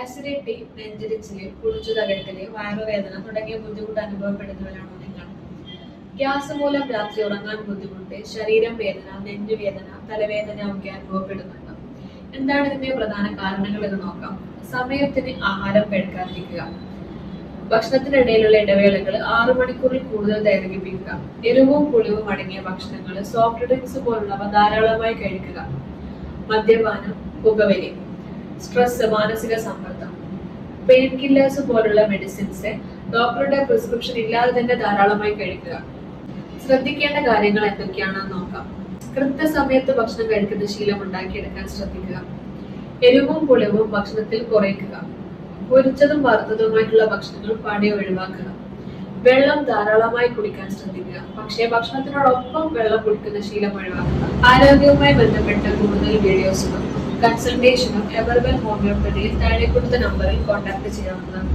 Acidity, നെഞ്ചരിച്ചില്, കുഴിച്ചു തകട്ടല്, വയറുവേദന തുടങ്ങിയ ബുദ്ധിമുട്ട് അനുഭവപ്പെടുന്നവരാണോ നിങ്ങൾ? ഗ്യാസ് മൂലം രാത്രി ഉറങ്ങാൻ ബുദ്ധിമുട്ട്, ശരീരം വേദന, നെഞ്ചുവേദന, തലവേദന ഒക്കെ അനുഭവപ്പെടുന്നുണ്ടോ? എന്താണ് ഇതിന്റെ പ്രധാന കാരണങ്ങൾ എന്ന് നോക്കാം. സമയത്തിന് ആഹാരം കഴിക്കാതിരിക്കുക. ഭക്ഷണത്തിനിടയിലുള്ള ഇടവേളകൾ 6 മണിക്കൂറിൽ കൂടുതൽ ദൈർഘിപ്പിക്കുക. എരിവും പുളിവും അടങ്ങിയ ഭക്ഷണങ്ങൾ, സോഫ്റ്റ് ഡ്രിങ്ക്സ് പോലുള്ളവ ധാരാളമായി കഴിക്കുക. മദ്യപാനം, പുകവലി, സ്ട്രെസ്, മാനസിക സമ്മർദ്ദം, പെയിൻ കില്ലേഴ്സ് പോലുള്ള മെഡിസിൻസ് ഡോക്ടറുടെ പ്രിസ്ക്രിപ്ഷൻ ഇല്ലാതെ തന്നെ ധാരാളമായി കഴിക്കുക. ശ്രദ്ധിക്കേണ്ട കാര്യങ്ങൾ എന്തൊക്കെയാണെന്ന് നോക്കാം. കൃത്യസമയത്ത് ഭക്ഷണം കഴിക്കുന്ന ശീലം ഉണ്ടാക്കിയെടുക്കാൻ ശ്രദ്ധിക്കുക. എരിവും പുളിവും ഭക്ഷണത്തിൽ കുറയ്ക്കുക. പൊരിച്ചതും വറുത്തതുമായിട്ടുള്ള ഭക്ഷണങ്ങൾ പാടെ ഒഴിവാക്കുക. വെള്ളം ധാരാളമായി കുടിക്കാൻ ശ്രദ്ധിക്കുക. പക്ഷേ ഭക്ഷണത്തിനോടൊപ്പം വെള്ളം കുടിക്കുന്ന ശീലം ഒഴിവാക്കുക. ആരോഗ്യവുമായി ബന്ധപ്പെട്ട കൂടുതൽ വീഡിയോസും കൺസൾട്ടേഷനും എവർവെൽ ഹോമിയോപ്പതിയിൽ താഴെ കൊടുത്ത നമ്പറിൽ കോൺടാക്ട് ചെയ്യാവുന്നതാണ്.